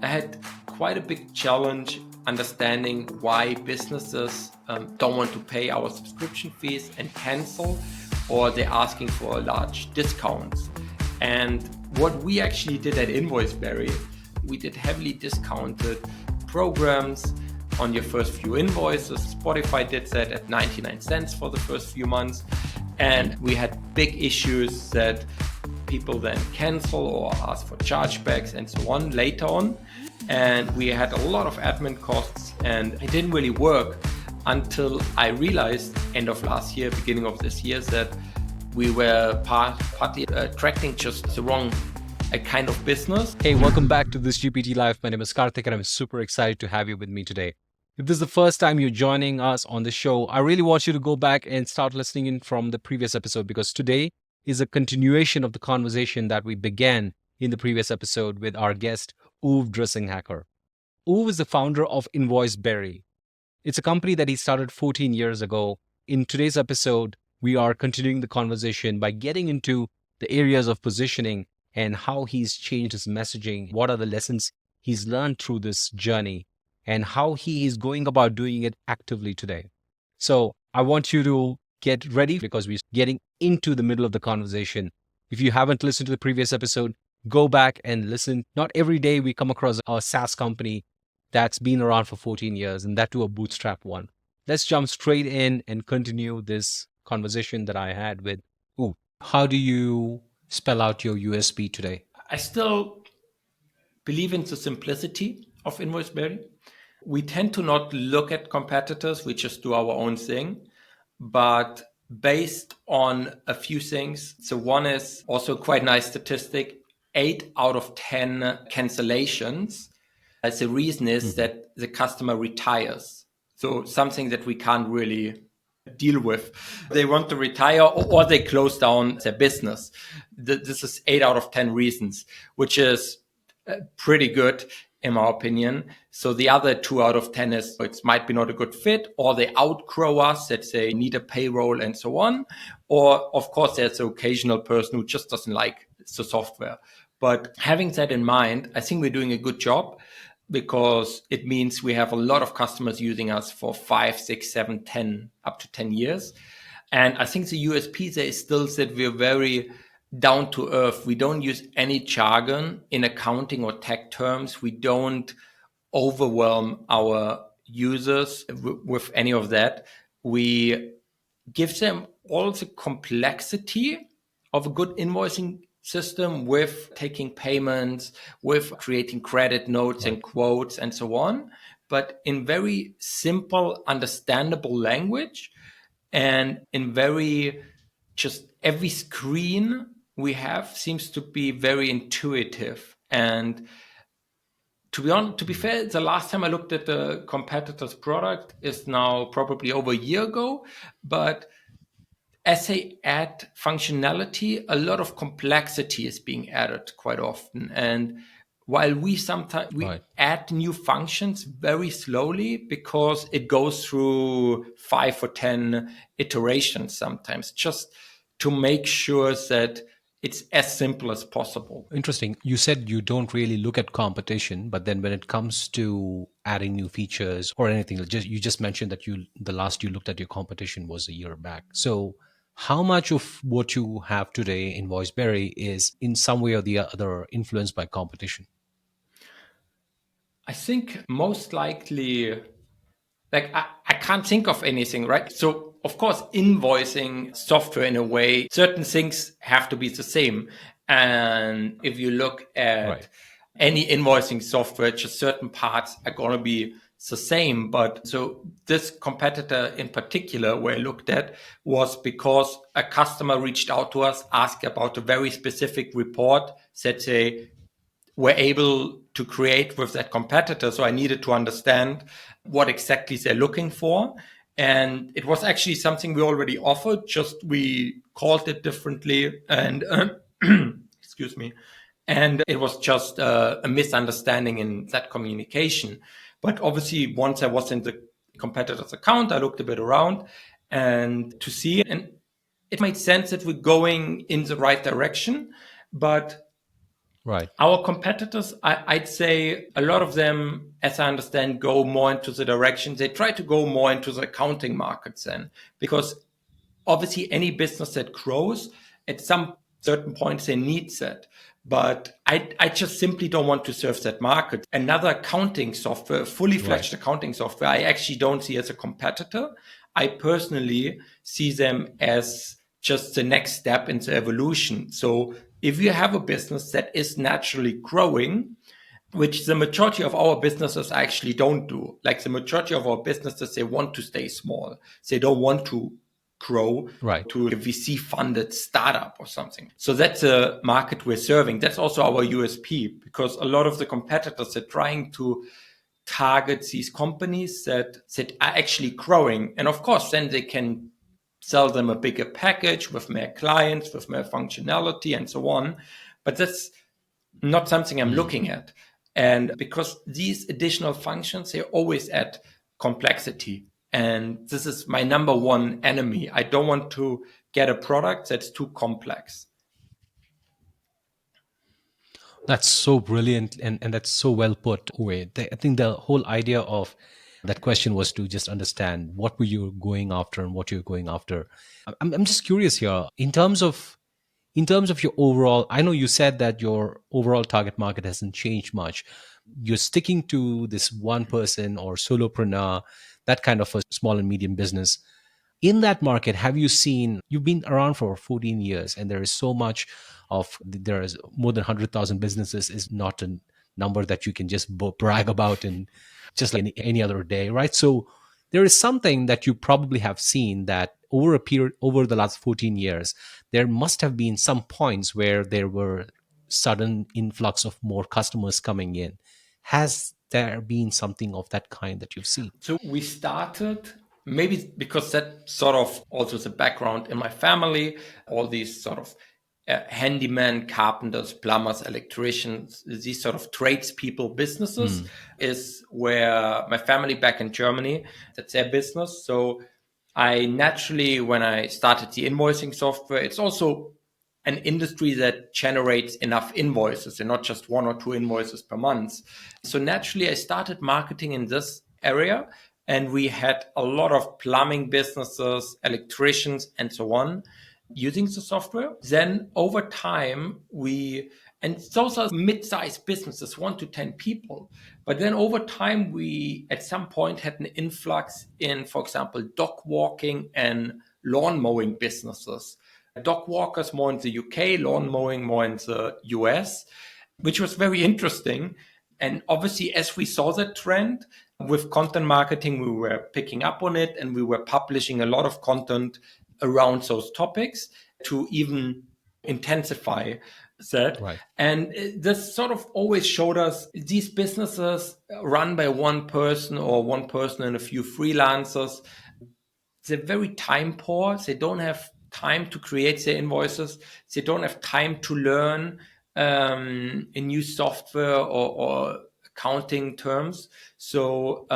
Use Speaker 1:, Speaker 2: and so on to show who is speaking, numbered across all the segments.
Speaker 1: I had quite a big challenge understanding why businesses don't want to pay our subscription fees and cancel, or they're asking for large discounts. And what we actually did at InvoiceBerry, we did heavily discounted programs on your first few invoices. Spotify did that at 99 cents for the first few months. And we had big issues that people then cancel or ask for chargebacks and so on later on. And we had a lot of admin costs, and it didn't really work until I realized end of last year, beginning of this year, that we were partly attracting just the wrong kind of business.
Speaker 2: Hey, welcome back to This GPT Life. My name is Karthik and I'm super excited to have you with me today. If this is the first time you're joining us on the show, I really want you to go back and start listening in from the previous episode, because today is a continuation of the conversation that we began in the previous episode with our guest, Uwe Dreissigacker. Uwe is the founder of InvoiceBerry. It's a company that he started 14 years ago. In today's episode, we are continuing the conversation by getting into the areas of positioning and how he's changed his messaging, what are the lessons he's learned through this journey, and how he is going about doing it actively today. So I want you to get ready, because we're getting into the middle of the conversation. If you haven't listened to the previous episode, go back and listen. Not every day we come across a SaaS company that's been around for 14 years, and that too a bootstrap one. Let's jump straight in and continue this conversation that I had with Uwe. How do you spell out your USP today?
Speaker 1: I still believe in the simplicity of InvoiceBerry. We tend to not look at competitors, we just do our own thing, but based on a few things. So one is also quite nice statistic, 8 out of 10 cancellations. As the reason is that the customer retires. So something that we can't really deal with. They want to retire or they close down their business. This is 8 out of 10 reasons, which is pretty good in my opinion. So the other 2 out of 10 is it might be not a good fit, or they outgrow us, that they need a payroll and so on. Or of course, there's the occasional person who just doesn't like the software. But having that in mind, I think we're doing a good job, because it means we have a lot of customers using us for 5, 6, 7, 10, up to 10 years. And I think the USP there is still that we're very down to earth. We don't use any jargon in accounting or tech terms. We don't overwhelm our users with any of that. We give them all the complexity of a good invoicing system, with taking payments, with creating credit notes and quotes and so on, but in very simple, understandable language, and in very just every screen we have seems to be very intuitive. And to be fair, the last time I looked at the competitor's product is now probably over a year ago, but as they add functionality, a lot of complexity is being added quite often. And while we sometimes add new functions very slowly, because it goes through 5 or 10 iterations sometimes, just to make sure that it's as simple as possible.
Speaker 2: Interesting. You said you don't really look at competition, but then when it comes to adding new features or anything, you just mentioned that the last you looked at your competition was a year back. So how much of what you have today in InvoiceBerry is in some way or the other influenced by competition?
Speaker 1: I think most likely, like I can't think of anything, right? So of course, invoicing software in a way, certain things have to be the same. And if you look at any invoicing software, just certain parts are going to be the same. But so this competitor in particular, where I looked at, was because a customer reached out to us, asked about a very specific report that they were able to create with that competitor. So I needed to understand what exactly they're looking for. And it was actually something we already offered, just we called it differently. And excuse me. And it was just a misunderstanding in that communication. But obviously, once I was in the competitor's account, I looked a bit around and to see, and it made sense that we're going in the right direction. But
Speaker 2: Right.
Speaker 1: Our competitors, I'd say a lot of them, as I understand, go more into the direction. They try to go more into the accounting markets then, because obviously any business that grows at some certain points they need that. But I just simply don't want to serve that market. Another accounting software, fully fledged accounting software, I actually don't see as a competitor. I personally see them as just the next step in the evolution. So if you have a business that is naturally growing, which the majority of our businesses actually don't do. Like the majority of our businesses, they want to stay small. They don't want to grow
Speaker 2: Right.
Speaker 1: to a VC funded startup or something. So that's a market we're serving. That's also our USP, because a lot of the competitors are trying to target these companies that are actually growing. And of course, then they can sell them a bigger package with more clients, with more functionality and so on. But that's not something I'm looking at. And because these additional functions, they always add complexity. And this is my number one enemy. I don't want to get a product that's too complex.
Speaker 2: That's so brilliant, and that's so well put, Uwe. I think the whole idea of that question was to just understand what were you going after and what you're going after. I'm just curious here in terms of your overall. I know you said that your overall target market hasn't changed much. You're sticking to this one person or solopreneur, that kind of a small and medium business. In that market, have you seen, you've been around for 14 years and there is so much of, there is more than 100,000 businesses is not a number that you can just brag about and just like any other day, right? So there is something that you probably have seen that over a period, over the last 14 years, there must have been some points where there were sudden influx of more customers coming in. Has there been something of that kind that you've seen?
Speaker 1: So we started, maybe because that sort of also the background in my family, all these sort of handyman, carpenters, plumbers, electricians, these sort of tradespeople businesses is where my family back in Germany, that's their business. So I naturally, when I started the invoicing software, it's also an industry that generates enough invoices and not just one or two invoices per month. So naturally, I started marketing in this area, and we had a lot of plumbing businesses, electricians, and so on using the software. Then over time, and those are mid-sized businesses, 1 to 10 people. But then over time, we at some point had an influx in, for example, dog walking and lawn mowing businesses. Dog walkers more in the UK, lawn mowing more in the US, which was very interesting. And obviously, as we saw that trend with content marketing, we were picking up on it and we were publishing a lot of content around those topics to even intensify that.
Speaker 2: Right.
Speaker 1: And this sort of always showed us these businesses run by one person or one person and a few freelancers. They're very time poor. They don't have time to create their invoices. They don't have time to learn a new software or accounting terms. So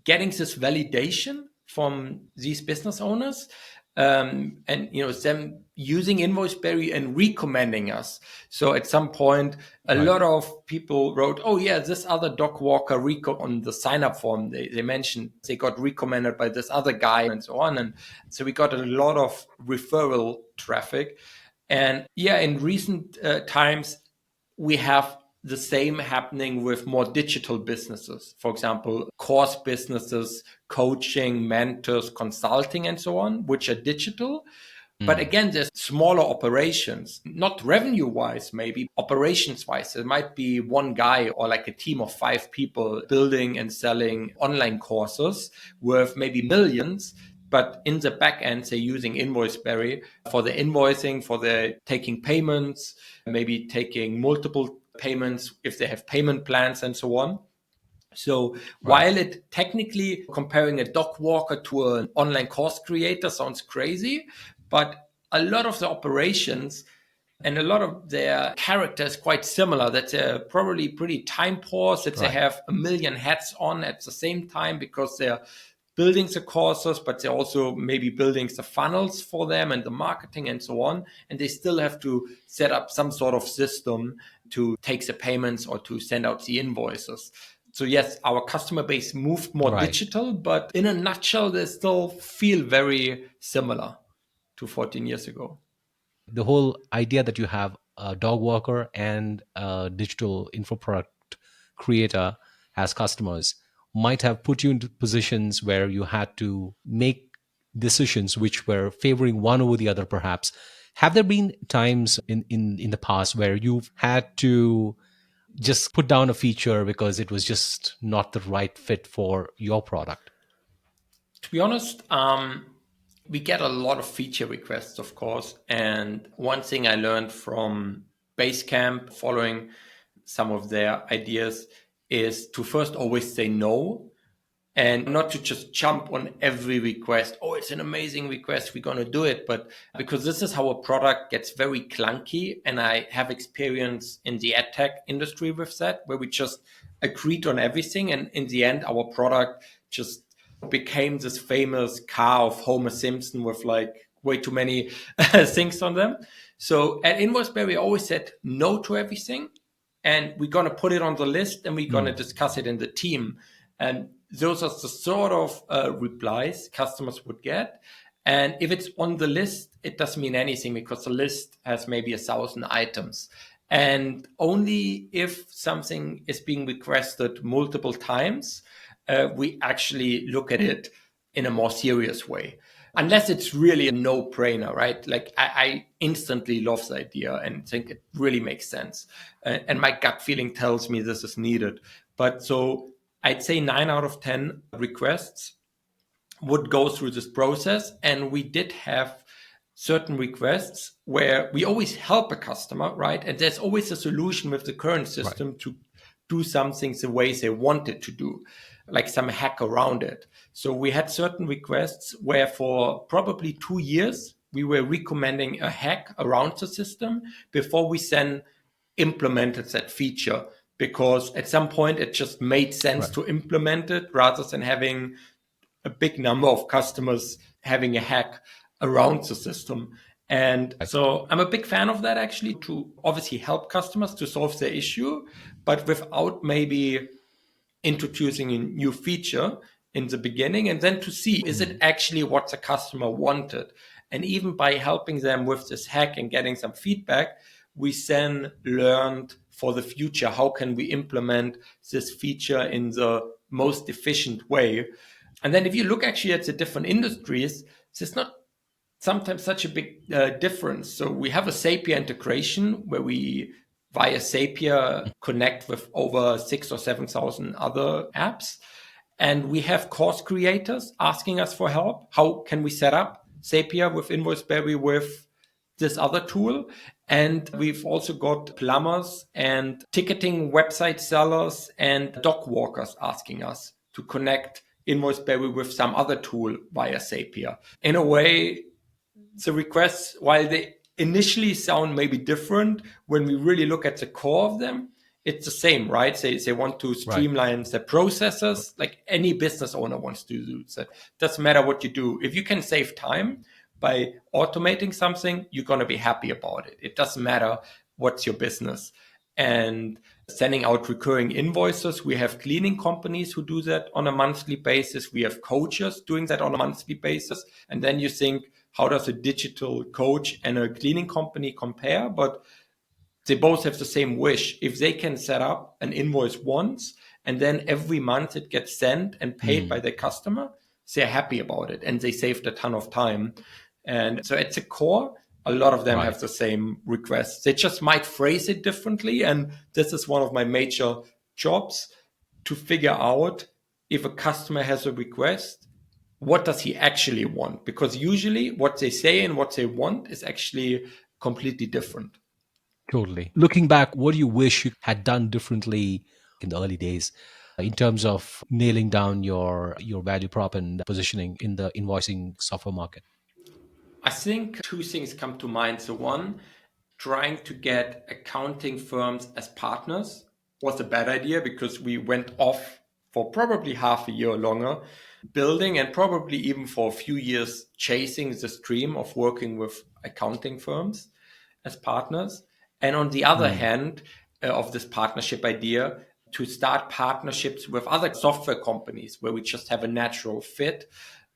Speaker 1: getting this validation from these business owners and them using InvoiceBerry and recommending us. So at some point, a lot of people wrote, "Oh yeah, this other dog walker on the sign up form. They mentioned they got recommended by this other guy and so on." And so we got a lot of referral traffic. And yeah, in recent times, we have the same happening with more digital businesses. For example, course businesses, coaching, mentors, consulting, and so on, which are digital. But again, there's smaller operations, not revenue wise, maybe operations wise. There might be one guy or like a team of 5 people building and selling online courses worth maybe millions. But in the back end, they're using InvoiceBerry for the invoicing, for the taking payments, maybe taking multiple payments if they have payment plans and so on. So while it technically comparing a dog walker to an online course creator sounds crazy, but a lot of the operations and a lot of their character is quite similar, that they're probably pretty time poor, that they have a million hats on at the same time because they're building the courses, but they're also maybe building the funnels for them and the marketing and so on. And they still have to set up some sort of system to take the payments or to send out the invoices. So yes, our customer base moved more digital, but in a nutshell, they still feel very similar to 14 years ago.
Speaker 2: The whole idea that you have a dog walker and a digital info product creator as customers might have put you into positions where you had to make decisions which were favoring one over the other, perhaps. Have there been times in the past where you've had to just put down a feature because it was just not the right fit for your product?
Speaker 1: To be honest, we get a lot of feature requests, of course. And one thing I learned from Basecamp, following some of their ideas, is to first always say no and not to just jump on every request. Oh, it's an amazing request, we're going to do it. But because this is how a product gets very clunky. And I have experience in the ad tech industry with that, where we just agreed on everything. And in the end, our product just became this famous car of Homer Simpson with like way too many things on them. So at InvoiceBerry, I always said no to everything. And we're going to put it on the list and we're going to discuss it in the team. And those are the sort of replies customers would get. And if it's on the list, it doesn't mean anything because the list has maybe 1,000 items. And only if something is being requested multiple times, we actually look at it in a more serious way. Unless it's really a no-brainer, right? Like I instantly love the idea and think it really makes sense. And my gut feeling tells me this is needed. But so I'd say 9 out of 10 requests would go through this process. And we did have certain requests where we always help a customer, right? And there's always a solution with the current system to do something the way they want it to do, like some hack around it. So we had certain requests where for probably 2 years, we were recommending a hack around the system before we then implemented that feature, because at some point it just made sense to implement it rather than having a big number of customers having a hack around the system. And so I'm a big fan of that, actually, to obviously help customers to solve their issue, but without maybe introducing a new feature in the beginning, and then to see, is it actually what the customer wanted? And even by helping them with this hack and getting some feedback, we then learned for the future, how can we implement this feature in the most efficient way? And then if you look actually at the different industries, there's not sometimes such a big difference. So we have a Zapier integration where we, via Zapier, connect with over 6,000 or 7,000 other apps. And we have course creators asking us for help. How can we set up Zapier with InvoiceBerry with this other tool? And we've also got plumbers and ticketing website sellers and dog walkers asking us to connect InvoiceBerry with some other tool via Zapier. In a way, the requests, while they initially sound maybe different, when we really look at the core of them, it's the same, right? They want to streamline their processes, like any business owner wants to do that. Doesn't matter what you do. If you can save time by automating something, you're going to be happy about it. It doesn't matter what's your business. And sending out recurring invoices, we have cleaning companies who do that on a monthly basis. We have coaches doing that on a monthly basis. And then you think, how does a digital coach and a cleaning company compare? But they both have the same wish. If they can set up an invoice once and then every month it gets sent and paid by the customer, they're happy about it and they saved a ton of time. And so at the core, a lot of them have the same requests. They just might phrase it differently. And this is one of my major jobs, to figure out if a customer has a request, what does he actually want? Because usually what they say and what they want is actually completely different.
Speaker 2: Totally. Looking back, what do you wish you had done differently in the early days in terms of nailing down your value prop and positioning in the invoicing software market?
Speaker 1: I think two things come to mind. So one, trying to get accounting firms as partners was a bad idea because we went off for probably half a year longer building and probably even for a few years chasing this dream of working with accounting firms as partners. And on the other hand, of this partnership idea to start partnerships with other software companies where we just have a natural fit.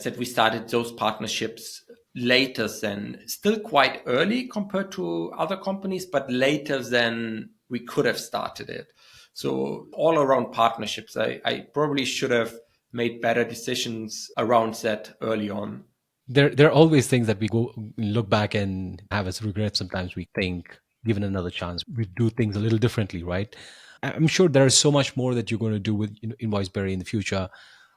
Speaker 1: That we started those partnerships later than, still quite early compared to other companies, but later than we could have started it. So all around partnerships, I probably should have made better decisions around that early on.
Speaker 2: There are always things that we go look back and have as regret. Sometimes we think, given another chance, we do things a little differently, right? I'm sure there is so much more that you're going to do with InvoiceBerry in the future.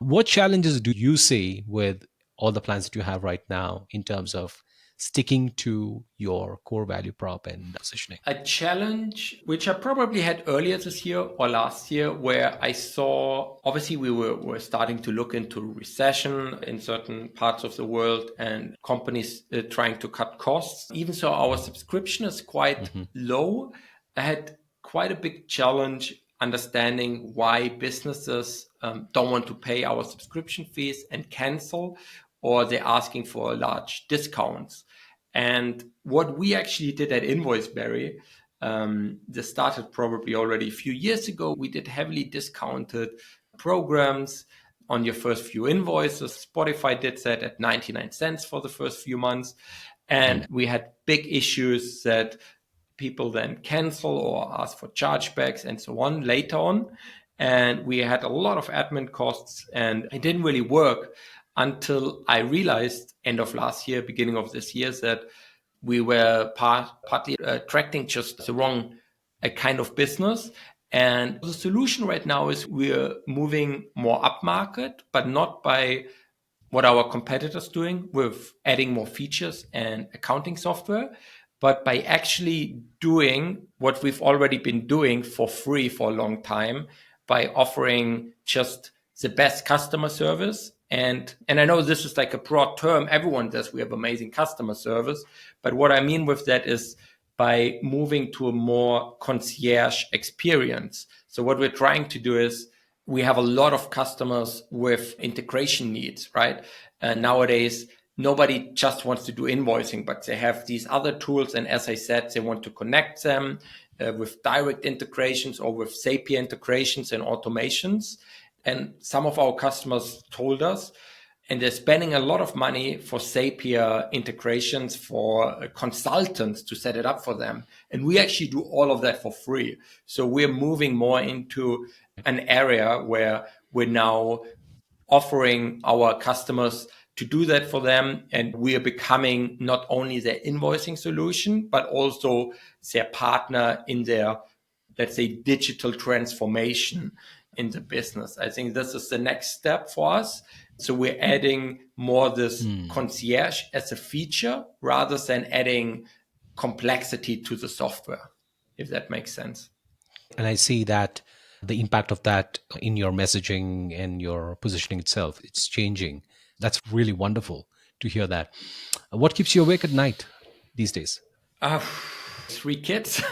Speaker 2: What challenges do you see with all the plans that you have right now in terms of sticking to your core value prop and positioning?
Speaker 1: A challenge which I probably had earlier this year or last year, where I saw, obviously we were starting to look into recession in certain parts of the world and companies trying to cut costs. Even so, our subscription is quite low. I had quite a big challenge understanding why businesses don't want to pay our subscription fees and cancel, or they're asking for large discounts. And what we actually did at InvoiceBerry, this started probably already a few years ago. We did heavily discounted programs on your first few invoices. Spotify did that at 99 cents for the first few months. And we had big issues that people then cancel or ask for chargebacks and so on later on. And we had a lot of admin costs, and it didn't really work until I realized end of last year, beginning of this year, that we were partly attracting just the wrong kind of business. And the solution right now is we're moving more upmarket, but not by what our competitors doing with adding more features and accounting software, but by actually doing what we've already been doing for free for a long time, by offering just the best customer service. And I know this is like a broad term. Everyone does. We have amazing customer service. But what I mean with that is by moving to a more concierge experience. So what we're trying to do is, we have a lot of customers with integration needs, right? Nowadays, nobody just wants to do invoicing, but they have these other tools. And as I said, they want to connect them with direct integrations or with Zapier integrations and automations. And some of our customers told us, and they're spending a lot of money for Zapier integrations for consultants to set it up for them. And we actually do all of that for free. So we're moving more into an area where we're now offering our customers to do that for them. And we are becoming not only their invoicing solution, but also their partner in their, let's say, digital transformation in the business. I think this is the next step for us. So we're adding more this concierge as a feature rather than adding complexity to the software, if that makes sense.
Speaker 2: And I see that the impact of that in your messaging and your positioning itself, it's changing. That's really wonderful to hear that. What keeps you awake at night these days?
Speaker 1: 3 kids.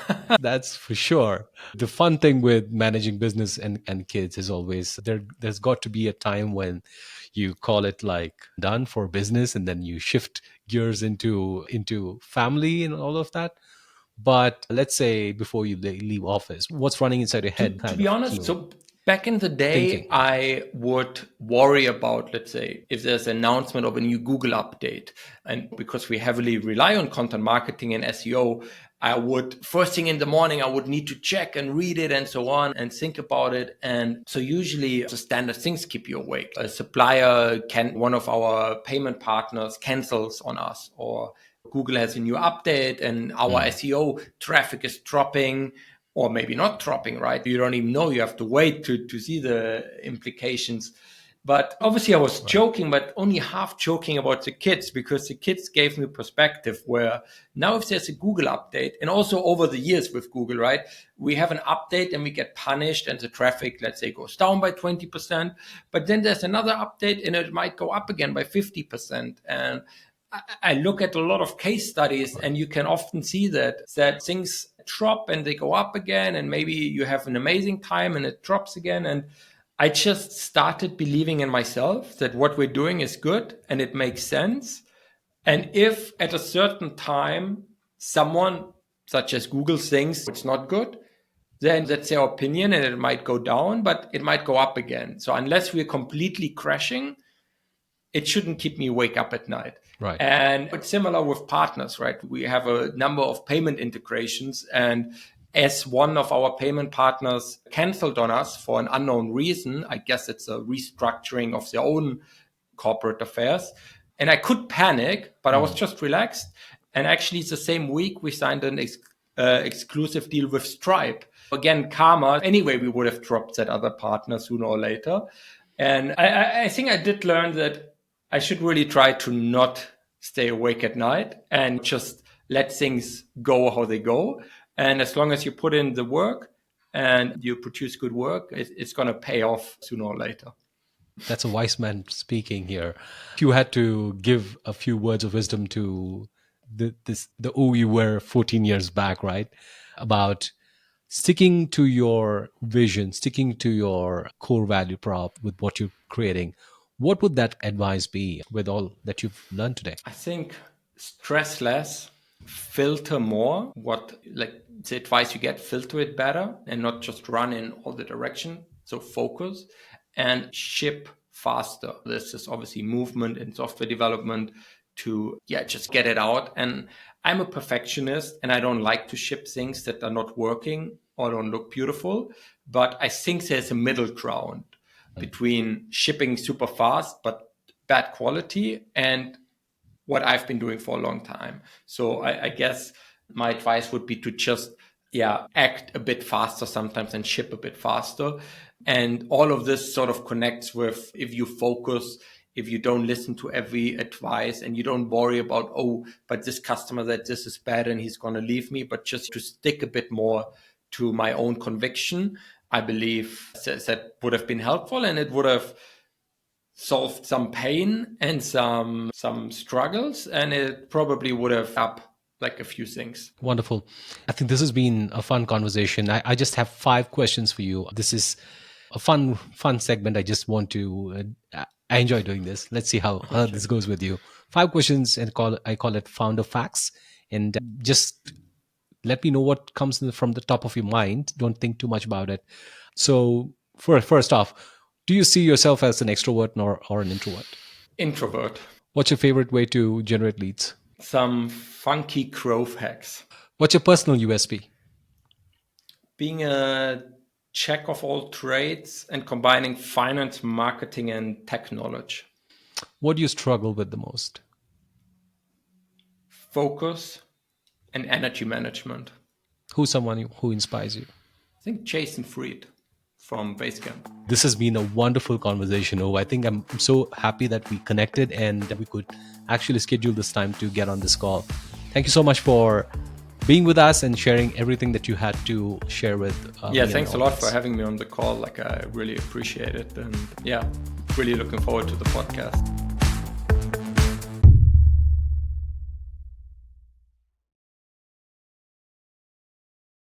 Speaker 2: That's for sure. The fun thing with managing business and kids is always there's got to be a time when you call it like done for business, and then you shift gears into family and all of that. But let's say before you leave office, what's running inside your head?
Speaker 1: To be honest, so back in the day,
Speaker 2: thinking.
Speaker 1: I would worry about, let's say, if there's an announcement of a new Google update. And because we heavily rely on content marketing and SEO, I would, first thing in the morning, I would need to check and read it and so on and think about it. And so usually the standard things keep you awake. A supplier one of our payment partners cancels on us, or Google has a new update and our SEO traffic is dropping, or maybe not dropping, right? You don't even know. You have to wait to see the implications. But obviously I was joking, but only half joking about the kids, because the kids gave me perspective where now if there's a Google update, and also over the years with Google, right, we have an update and we get punished and the traffic, let's say, goes down by 20%, but then there's another update and it might go up again by 50%. And I look at a lot of case studies and you can often see that things drop and they go up again, and maybe you have an amazing time and it drops again. And I just started believing in myself that what we're doing is good and it makes sense. And if at a certain time someone such as Google thinks it's not good, then that's their opinion and it might go down, but it might go up again. So unless we're completely crashing, it shouldn't keep me wake up at night.
Speaker 2: Right.
Speaker 1: And it's similar with partners, right? We have a number of payment integrations, and as one of our payment partners canceled on us for an unknown reason, I guess it's a restructuring of their own corporate affairs. And I could panic, but I was just relaxed. And actually, it's the same week we signed an exclusive deal with Stripe. Again, karma. Anyway, we would have dropped that other partner sooner or later. And I think I did learn that I should really try to not stay awake at night and just let things go how they go. And as long as you put in the work and you produce good work, it's going to pay off sooner or later.
Speaker 2: That's a wise man speaking here. If you had to give a few words of wisdom to the Uwe you were 14 years back, right? About sticking to your vision, sticking to your core value prop with what you're creating, what would that advice be with all that you've learned today?
Speaker 1: I think stress less, filter more. What, like the advice you get, filter it better and not just run in all the direction. So focus and ship faster. This is obviously movement in software development to just get it out. And I'm a perfectionist and I don't like to ship things that are not working or don't look beautiful. But I think there's a middle ground between shipping super fast but bad quality and what I've been doing for a long time. So I guess my advice would be to just act a bit faster sometimes and ship a bit faster. And all of this sort of connects with, if you focus, if you don't listen to every advice and you don't worry about, but this customer said this is bad and he's going to leave me, but just to stick a bit more to my own conviction, I believe that would have been helpful, and it would have solved some pain and some struggles, and it probably would have up like a few things.
Speaker 2: Wonderful. I think this has been a fun conversation. I just have 5 questions for you. This is a fun segment. I just want to, I enjoy doing this. Let's see how this goes with you. 5 questions, and I call it founder facts. And just let me know what comes from the top of your mind. Don't think too much about it. So first off, do you see yourself as an extrovert or an introvert?
Speaker 1: Introvert.
Speaker 2: What's your favorite way to generate leads?
Speaker 1: Some funky growth hacks.
Speaker 2: What's your personal USP?
Speaker 1: Being a jack of all trades and combining finance, marketing, and tech knowledge.
Speaker 2: What do you struggle with the most?
Speaker 1: Focus and energy management.
Speaker 2: Who's someone who inspires you?
Speaker 1: I think Jason Fried from Basecamp.
Speaker 2: This has been a wonderful conversation. I think I'm so happy that we connected and we could actually schedule this time to get on this call. Thank you so much for being with us and sharing everything that you had to share with
Speaker 1: thanks a lot for having me on the call. I really appreciate it, and really looking forward to the podcast.